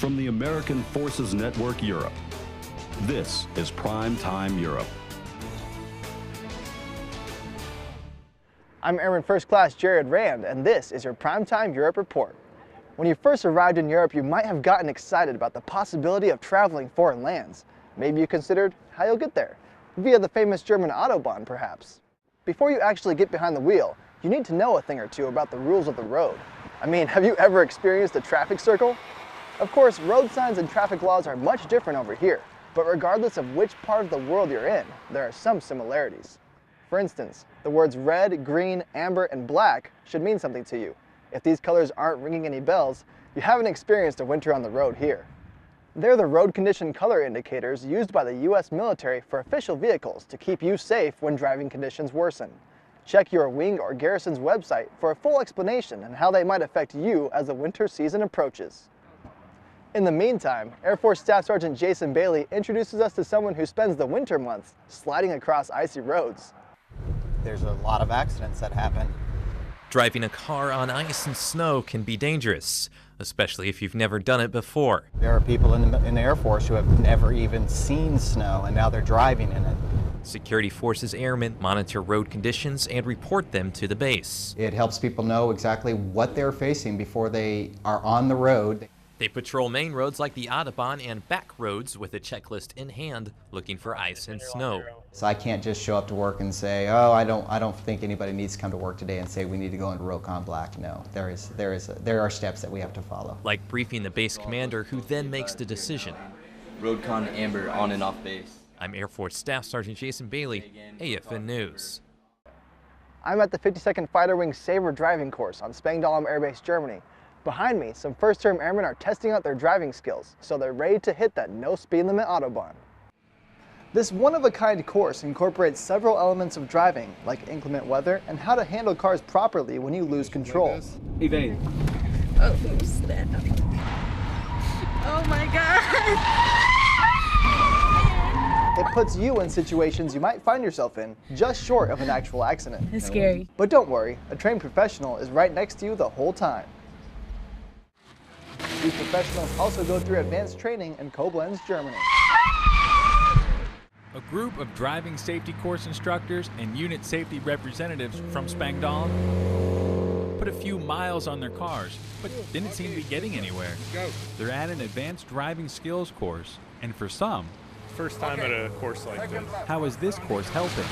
From the American Forces Network Europe, this is Primetime Europe. I'm Airman First Class Jared Rand, and this is your Primetime Europe Report. When you first arrived in Europe, you might have gotten excited about the possibility of traveling foreign lands. Maybe you considered how you'll get there, via the famous German Autobahn, perhaps. Before you actually get behind the wheel, you need to know a thing or two about the rules of the road. I mean, have you ever experienced a traffic circle? Of course, road signs and traffic laws are much different over here, but regardless of which part of the world you're in, there are some similarities. For instance, the words red, green, amber, and black should mean something to you. If these colors aren't ringing any bells, you haven't experienced a winter on the road here. They're the road condition color indicators used by the US military for official vehicles to keep you safe when driving conditions worsen. Check your wing or garrison's website for a full explanation on how they might affect you as the winter season approaches. In the meantime, Air Force Staff Sergeant Jason Bailey introduces us to someone who spends the winter months sliding across icy roads. There's a lot of accidents that happen. Driving a car on ice and snow can be dangerous, especially if you've never done it before. There are people in the Air Force who have never even seen snow, and now they're driving in it. Security Forces airmen monitor road conditions and report them to the base. It helps people know exactly what they're facing before they are on the road. They patrol main roads like the Autobahn and back roads with a checklist in hand, looking for ice and snow. So I can't just show up to work and say, oh, I don't think anybody needs to come to work today and say we need to go into Rokon Black. No, there are steps that we have to follow. Like briefing the base commander, who then makes the decision. Rokon Amber on and off base. I'm Air Force Staff Sergeant Jason Bailey, AFN News. I'm at the 52nd Fighter Wing Sabre driving course on Spangdahlem Air Base, Germany. Behind me, some first-term airmen are testing out their driving skills, so they're ready to hit that no speed limit Autobahn. This one-of-a-kind course incorporates several elements of driving, like inclement weather and how to handle cars properly when you lose control. Evade. Oh, snap. Oh my God! It puts you in situations you might find yourself in, just short of an actual accident. It's scary. But don't worry, a trained professional is right next to you the whole time. These professionals also go through advanced training in Koblenz, Germany. A group of driving safety course instructors and unit safety representatives from Spangdahlem put a few miles on their cars, but didn't seem to be getting anywhere. They're at an advanced driving skills course, and for some, first time at a course like this. how is this course helping?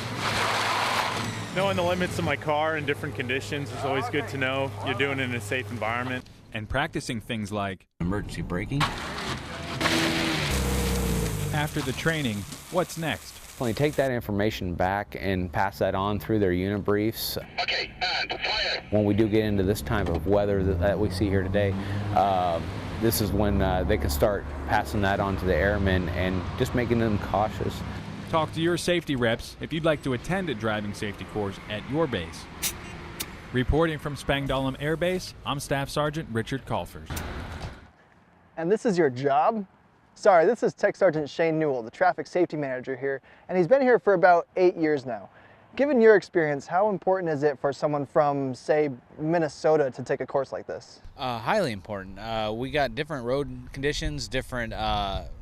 Knowing the limits of my car in different conditions is always good to know. You're doing it in a safe environment. And practicing things like Emergency braking. after the training, what's next? When they take that information back and pass that on through their unit briefs. Okay, and fire. When we do get into this type of weather that we see here today, this is when they can start passing that on to the airmen and just making them cautious. Talk to your safety reps if you'd like to attend a driving safety course at your base. Reporting from Spangdahlem Air Base, I'm Staff Sergeant Richard Kalfers. And this is your job? Sorry, this is Tech Sergeant Shane Newell, the traffic safety manager here, and he's been here for about 8 years now. Given your experience, how important is it for someone from, say, Minnesota to take a course like this? Highly important. We got different road conditions, different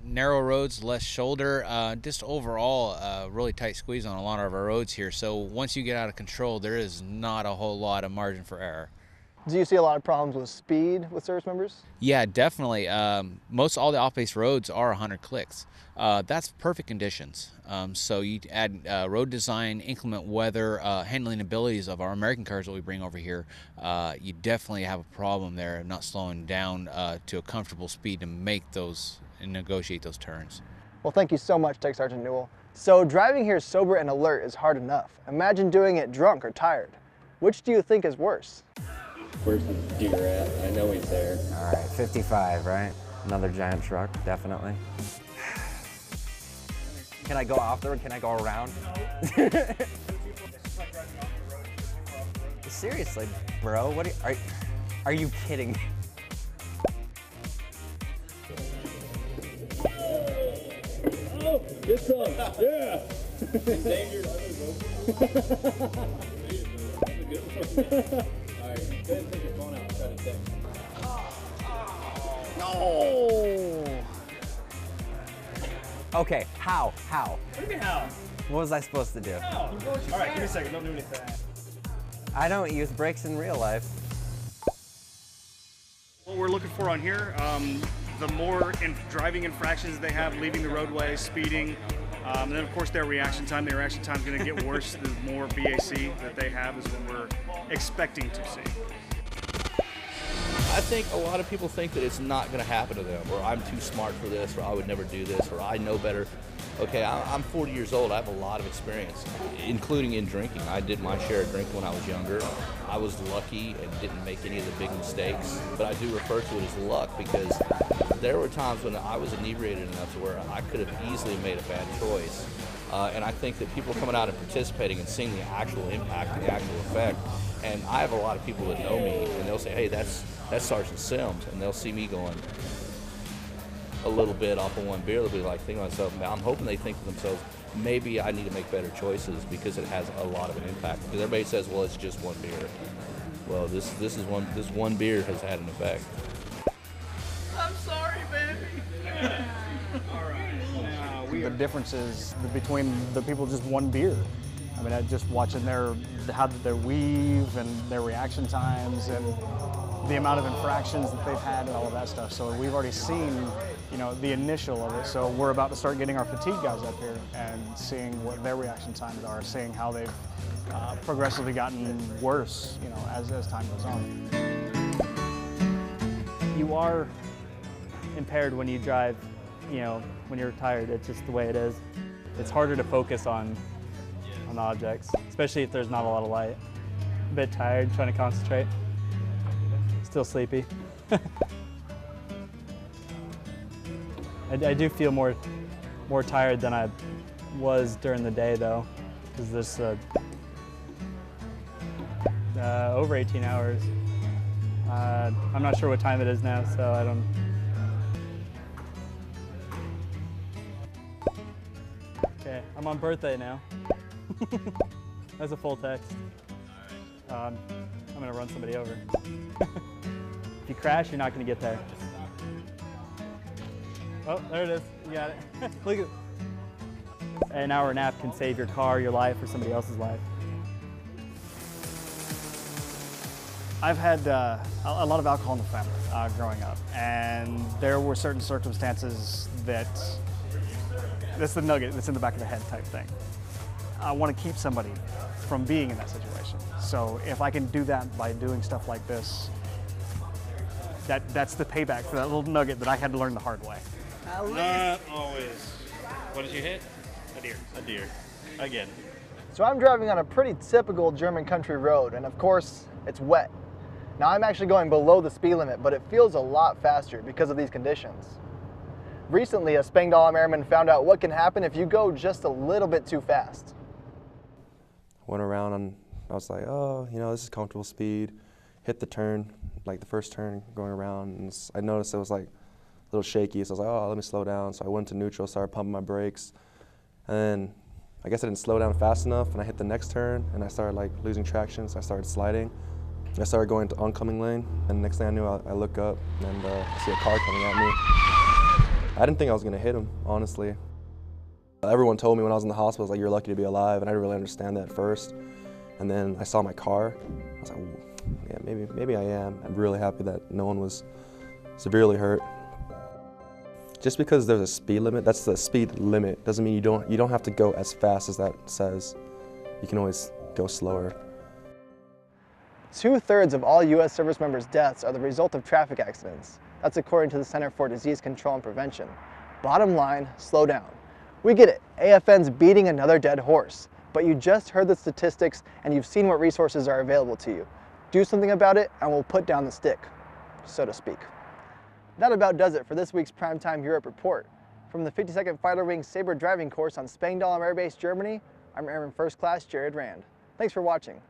narrow roads, less shoulder, just overall really tight squeeze on a lot of our roads here. So once you get out of control, there is not a whole lot of margin for error. Do you see a lot of problems with speed with service members? Yeah, definitely. Most all the off-base roads are 100 clicks. That's perfect conditions. So you add road design, inclement weather, handling abilities of our American cars that we bring over here, you definitely have a problem there of not slowing down to a comfortable speed to make those and negotiate those turns. Well, thank you so much, Tech Sergeant Newell. So driving here sober and alert is hard enough. Imagine doing it drunk or tired. Which do you think is worse? Where's the deer at? I know he's there. All right, 55, right? Another giant truck, definitely. Can I go off the road? Can I go around? Seriously, bro, what are you kidding me? Oh, this one, yeah. Endangered All right, go ahead and take your phone out and try to text. No! Okay, how? What do you mean how? What was I supposed to do? No. All right, give me a second. Don't do anything. I don't use brakes in real life. What we're looking for on here, the more driving infractions they have, leaving the roadway, speeding, and then of course their reaction time. Their reaction time is going to get worse the more BAC that they have is what we're expecting to see. I think a lot of people think that it's not going to happen to them, or I'm too smart for this, or I would never do this, or I know better. Okay, I'm 40 years old. I have a lot of experience, including in drinking. I did my share of drinking when I was younger. I was lucky and didn't make any of the big mistakes, but I do refer to it as luck because there were times when I was inebriated enough to where I could have easily made a bad choice. And I think that people coming out and participating and seeing the actual impact and the actual effect, and I have a lot of people that know me, and they'll say, hey, that's Sergeant Sims, and they'll see me going a little bit off of one beer. They'll be like, thinking to myself, now I'm hoping they think to themselves, maybe I need to make better choices because it has a lot of an impact. Because everybody says, well, it's just one beer. Well, this one beer has had an effect. I'm sorry, baby. All right. The differences between the people just one beer. I mean, just watching how they weave and their reaction times and the amount of infractions that they've had and all of that stuff. So we've already seen, the initial of it. So we're about to start getting our fatigue guys up here and seeing what their reaction times are, seeing how they've progressively gotten worse, as time goes on. You are impaired when you drive, when you're tired. It's just the way it is. It's harder to focus on objects, especially if there's not a lot of light. A bit tired, trying to concentrate. Still sleepy. I do feel more tired than I was during the day though, because there's over 18 hours. I'm not sure what time it is now, so I don't. Okay, I'm on birthday now. That's a full text. I'm gonna run somebody over. If you crash, you're not gonna get there. Oh, there it is. You got it. Look at it. An hour nap can save your car, your life, or somebody else's life. I've had a lot of alcohol in the family growing up, and there were certain circumstances that's the nugget that's in the back of the head type thing. I want to keep somebody from being in that situation. So if I can do that by doing stuff like this, that's the payback for that little nugget that I had to learn the hard way. Not always. What did you hit? A deer. A deer. Again. So I'm driving on a pretty typical German country road, and of course, it's wet. Now I'm actually going below the speed limit, but it feels a lot faster because of these conditions. Recently, a Spangdahlem Airman found out what can happen if you go just a little bit too fast. Went around and I was like, oh, this is comfortable speed. Hit the turn, like the first turn going around, and I noticed it was like a little shaky, so I was like, oh, let me slow down. So I went to neutral, started pumping my brakes, and then I guess I didn't slow down fast enough, and I hit the next turn, and I started like losing traction, so I started sliding. I started going to oncoming lane, and next thing I knew, I look up and I see a car coming at me. I didn't think I was gonna hit him, honestly. Everyone told me when I was in the hospital, like, you're lucky to be alive, and I didn't really understand that at first. And then I saw my car, I was like, yeah, maybe I am. I'm really happy that no one was severely hurt. Just because there's a speed limit, that's the speed limit, doesn't mean you don't have to go as fast as that says. You can always go slower. 2/3 of all U.S. service members' deaths are the result of traffic accidents. That's according to the Center for Disease Control and Prevention. Bottom line, slow down. We get it, AFN's beating another dead horse, but you just heard the statistics and you've seen what resources are available to you. Do something about it and we'll put down the stick, so to speak. That about does it for this week's Primetime Europe Report. From the 52nd Fighter Wing Sabre driving course on Spangdahlem Air Base, Germany, I'm Airman First Class Jared Rand. Thanks for watching.